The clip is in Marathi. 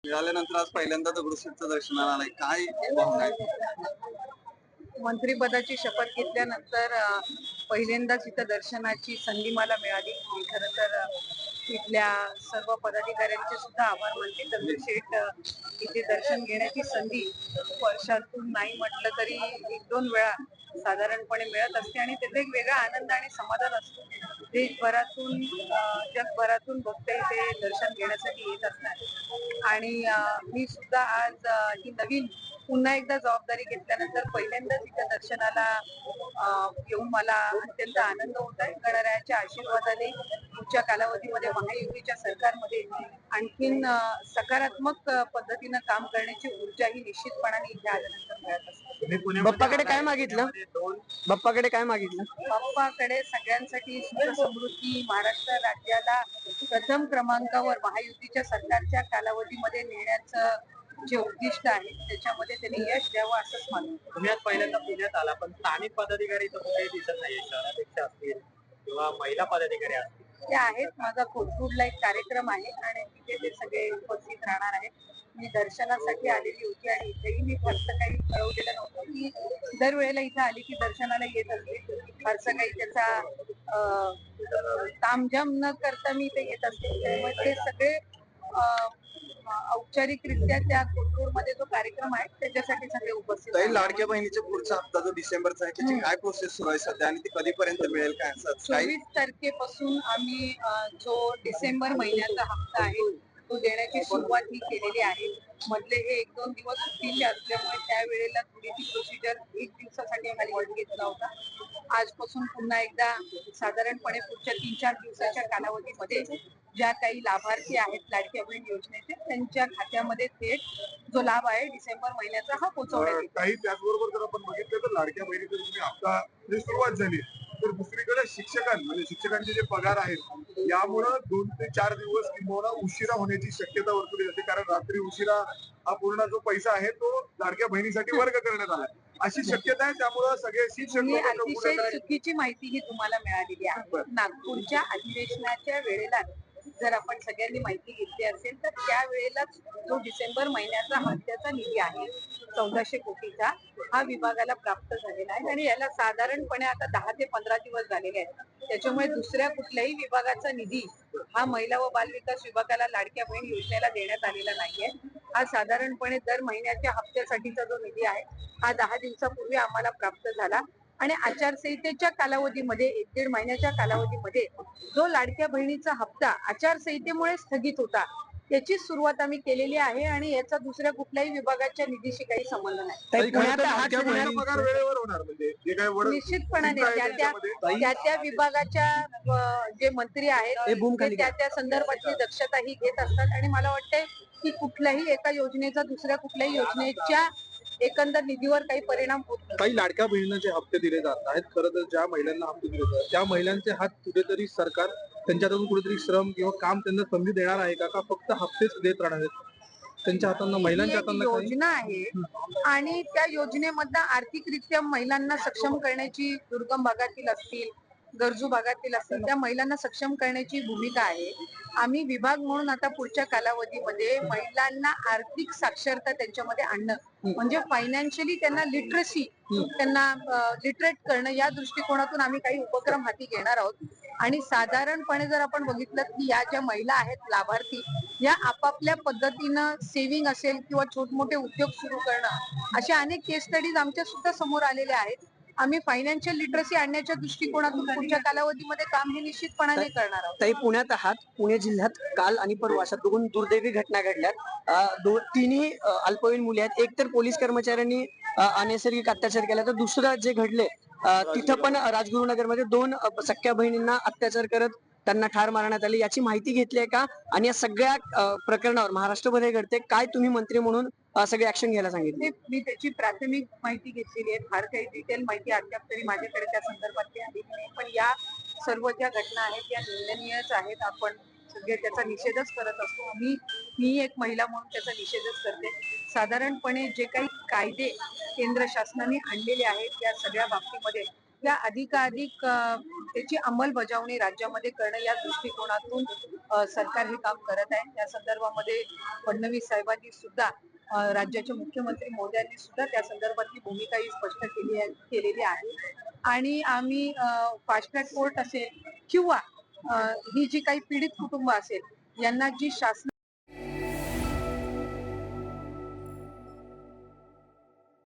मिळाल्यानंतर आज पहिल्यांदा दगडूशेठचं दर्शनाला आलाय, काय भावना आहे? मंत्रिपदाची शपथ घेतल्यानंतर पहिल्यांदाच इथं दर्शनाची संधी मला मिळाली. मी खरं तर इथल्या सर्व पदाधिकाऱ्यांचे सुद्धा आभार मानते. दगडूशेठ इथे दर्शन घेण्याची संधी वर्षातून नाही म्हटलं तरी 1-2 वेळा साधारणपणे मिळत असते आणि त्याचा एक वेगळा आनंद आणि समाधान असतो. देशभरातून जगभरातून भक्त इथे दर्शन घेण्यासाठी येत असतात आणि मी सुद्धा आज ही नवीन पुन्हा एकदा जबाबदारी घेतल्यानंतर पहिल्यांदाच इथं दर्शनाला येऊन मला अत्यंत आनंद होत आहे. गणरायाच्या आशीर्वादाने पुढच्या कालावधीमध्ये महायुतीच्या सरकारमध्ये आणखीन सकारात्मक पद्धतीनं काम करण्याची ऊर्जा ही निश्चितपणाने इथे आल्यानंतर मिळत असते. बाप्पाकडे काय मागितलं? बाप्पाकडे काय मागितलं? बाप्पाकडे सगळ्यांसाठी सुख समृद्धी, महाराष्ट्र राज्याला प्रथम क्रमांकावर महायुतीच्या सरकारच्या कालावधीमध्ये नेण्याचं जे उद्दिष्ट आहे त्याच्यामध्ये त्यांनी यश द्यावं असंच मानतो. तुम्ही आज पहिल्यांदा पुण्यात आला, पण स्थानिक पदाधिकारी तर कुठेही दिसत नाहीये. शहराध्यक्ष असतील किंवा महिला पदाधिकारी असतील. ते आहेत. माझा कोथरूडला एक कार्यक्रम आहे आणि तिथे ते सगळे उपस्थित राहणार आहेत. मी दर्शनासाठी आलेली होती आणि इथेही मी फारसं काही ठरवलेलं नव्हतं. मी दरवेळेला इथं आली की दर्शनाला येत असते. फारसं काही त्याचा तामझाम न करता मी इथे येत असते. त्यामुळे ते सगळे औपचारिकरित्या त्या कोथरूडमध्ये जो कार्यक्रम आहे त्याच्यासाठी सगळे उपस्थित आहेत. लाडक्या बहिणीचा पुढचा हप्ता जो डिसेंबरचा आहे त्याची काय प्रोसेस सुरू आहे सध्या आणि ती कधीपर्यंत मिळेल काय असं 24 तारखेपासून आम्ही जो डिसेंबर महिन्याचा हप्ता आहे तो देण्याची सुरुवात ही केलेली आहे. मधले हे 1-2 दिवस सुट्टीचे असल्यामुळे त्यावेळेला थोडी ती प्रोसिजर 1 दिवसासाठी आम्हाला वर घेतला होता. आजपासून पुन्हा एकदा साधारणपणे पुढच्या 3-4 दिवसाच्या कालावधीमध्ये ज्या काही लाभार्थी आहेत लाडक्या बहीण योजनेचे त्यांच्या खात्यामध्ये थेट जो लाभ आहे डिसेंबर महिन्याचा हा पोहोचवण्यात येईल. काही त्याचबरोबर जर आपण बघितलं तर लाडक्या बहिणीचा तुम्ही हप्ता सुरुवात झाली तर दुसरीकडे शिक्षकांचे जे पगार आहेत यामुळं 2 ते 4 दिवस किंवा उशिरा होण्याची शक्यता वर्तवली जाते, कारण रात्री उशिरा हा पूर्ण जो पैसा आहे तो लाडक्या बहिणीसाठी वर्ग करण्यात आला अशी शक्यता आहे. त्यामुळं सगळे शिक्षक अतिशय चुकीची माहिती ही तुम्हाला मिळालेली आहे. नागपूरच्या अधिवेशनाच्या वेळेला जर आपण सगळ्यांनी माहिती घेतली असेल तर त्यावेळेला जो डिसेंबर महिन्याचा हप्त्याचा निधी आहे 1400 कोटीचा हा विभागाला प्राप्त झालेला आहे आणि याला साधारणपणे आता 10 ते 15 दिवस झालेले आहेत. त्याच्यामुळे दुसऱ्या कुठल्याही विभागाचा निधी हा महिला व बालविकास विभागाला लाडक्या बहीण योजनेला देण्यात आलेला नाहीये. हा साधारणपणे दर महिन्याच्या हप्त्यासाठीचा जो निधी आहे हा 10 दिवसापूर्वी आम्हाला प्राप्त झाला आणि आचारसंहितेच्या कालावधीमध्ये 1-1.5 महिन्याच्या कालावधीमध्ये जो लाडक्या बहिणीचा हप्ता आचारसंहितेमुळे स्थगित होता त्याची सुरुवात आम्ही केलेली आहे आणि याचा दुसऱ्या कुठल्याही विभागाच्या निधीशी काही संबंध नाही. पगार वेळेवर होणार म्हणजे जे काय निश्चितपणाने त्या विभागाच्या जे मंत्री आहेत ते त्या संदर्भातली दक्षता ही घेत असतात आणि मला वाटतंय की कुठल्याही एका योजनेचा दुसऱ्या कुठल्याही योजनेच्या एकंदर निधीवर काही परिणाम होत नाही. काही लाडक्या बहिणींना जे हप्ते दिले जात आहेत, खरं तर ज्या महिलांना हप्ते दिले जातात त्या महिलांचे हात कुठेतरी सरकार त्यांच्यातून कुठेतरी श्रम किंवा काम त्यांना संधी देणार आहे का फक्त हप्तेच देत राहणार आहेत त्यांच्या हातांना महिलांच्या हातांना योजना आहे आणि त्या योजनेमधनं आर्थिकरित्या महिलांना सक्षम करण्याची दुर्गम भागातील असतील गरजू भागातील असतील त्या महिलांना सक्षम करण्याची भूमिका आहे. आम्ही विभाग म्हणून आता पुढच्या कालावधीमध्ये महिलांना आर्थिक साक्षरता त्यांच्यामध्ये आणणं म्हणजे फायनान्शियली त्यांना लिटरसी त्यांना लिटरेट करणं या दृष्टिकोनातून आम्ही काही उपक्रम हाती घेणार आहोत आणि साधारणपणे जर आपण बघितलं की या ज्या महिला आहेत लाभार्थी या आपापल्या पद्धतीनं सेव्हिंग असेल किंवा छोटमोठे उद्योग सुरू करणं अशा अनेक केस स्टडीज आमच्या सुद्धा समोर आलेल्या आहेत. आम्ही फायनान्शियल लिटरसी आणण्याच्या दृष्टिकोनातून पुढच्या कालावधीमध्ये काम हे निश्चितपणे करणार आहोत. ताई पुण्यात आहात. पुणे जिल्ह्यात काल आणि परवा अशा 2 दुर्दैवी घटना घडल्यात. तिन्ही अल्पवयीन मुली आहेत. एक तर पोलीस कर्मचाऱ्यांनी अनैसर्गिक अत्याचार केला तर दुसरं जे घडले तिथं पण राजगुरुनगरमध्ये 2 सख्या बहिणींना अत्याचार करत त्यांना ठार मारण्यात आली. याची माहिती घेतली आहे का आणि या सगळ्या प्रकरणावर महाराष्ट्रभर घडते काय तुम्ही मंत्री म्हणून सगळे ऍक्शन घ्यायला सांगितले? मी त्याची प्राथमिक माहिती घेतलेली आहे. फार काही डिटेल माहिती अद्याप तरी माझ्याकडे त्या संदर्भातली आलेली नाही पण या सर्व ज्या घटना आहेत या निंदनीयच आहेत. आपण सगळे त्याचा निषेधच करत असतो. मी एक महिला म्हणून त्याचा निषेधच करते. साधारणपणे जे काही कायदे केंद्र शासनाने आणलेले आहेत या सगळ्या बाबतीमध्ये त्या अधिकाधिक त्याची अंमलबजावणी राज्यामध्ये करणं या दृष्टिकोनातून सरकार हे काम करत आहे. त्या संदर्भामध्ये फडणवीस साहेबांनी सुद्धा राज्याचे मुख्यमंत्री महोदयांनी सुद्धा त्या संदर्भातली भूमिका ही स्पष्ट केलेली आहे आणि आम्ही फास्ट ट्रॅक कोर्ट असेल किंवा ही जी काही पीडित कुटुंब असेल यांना जी शासन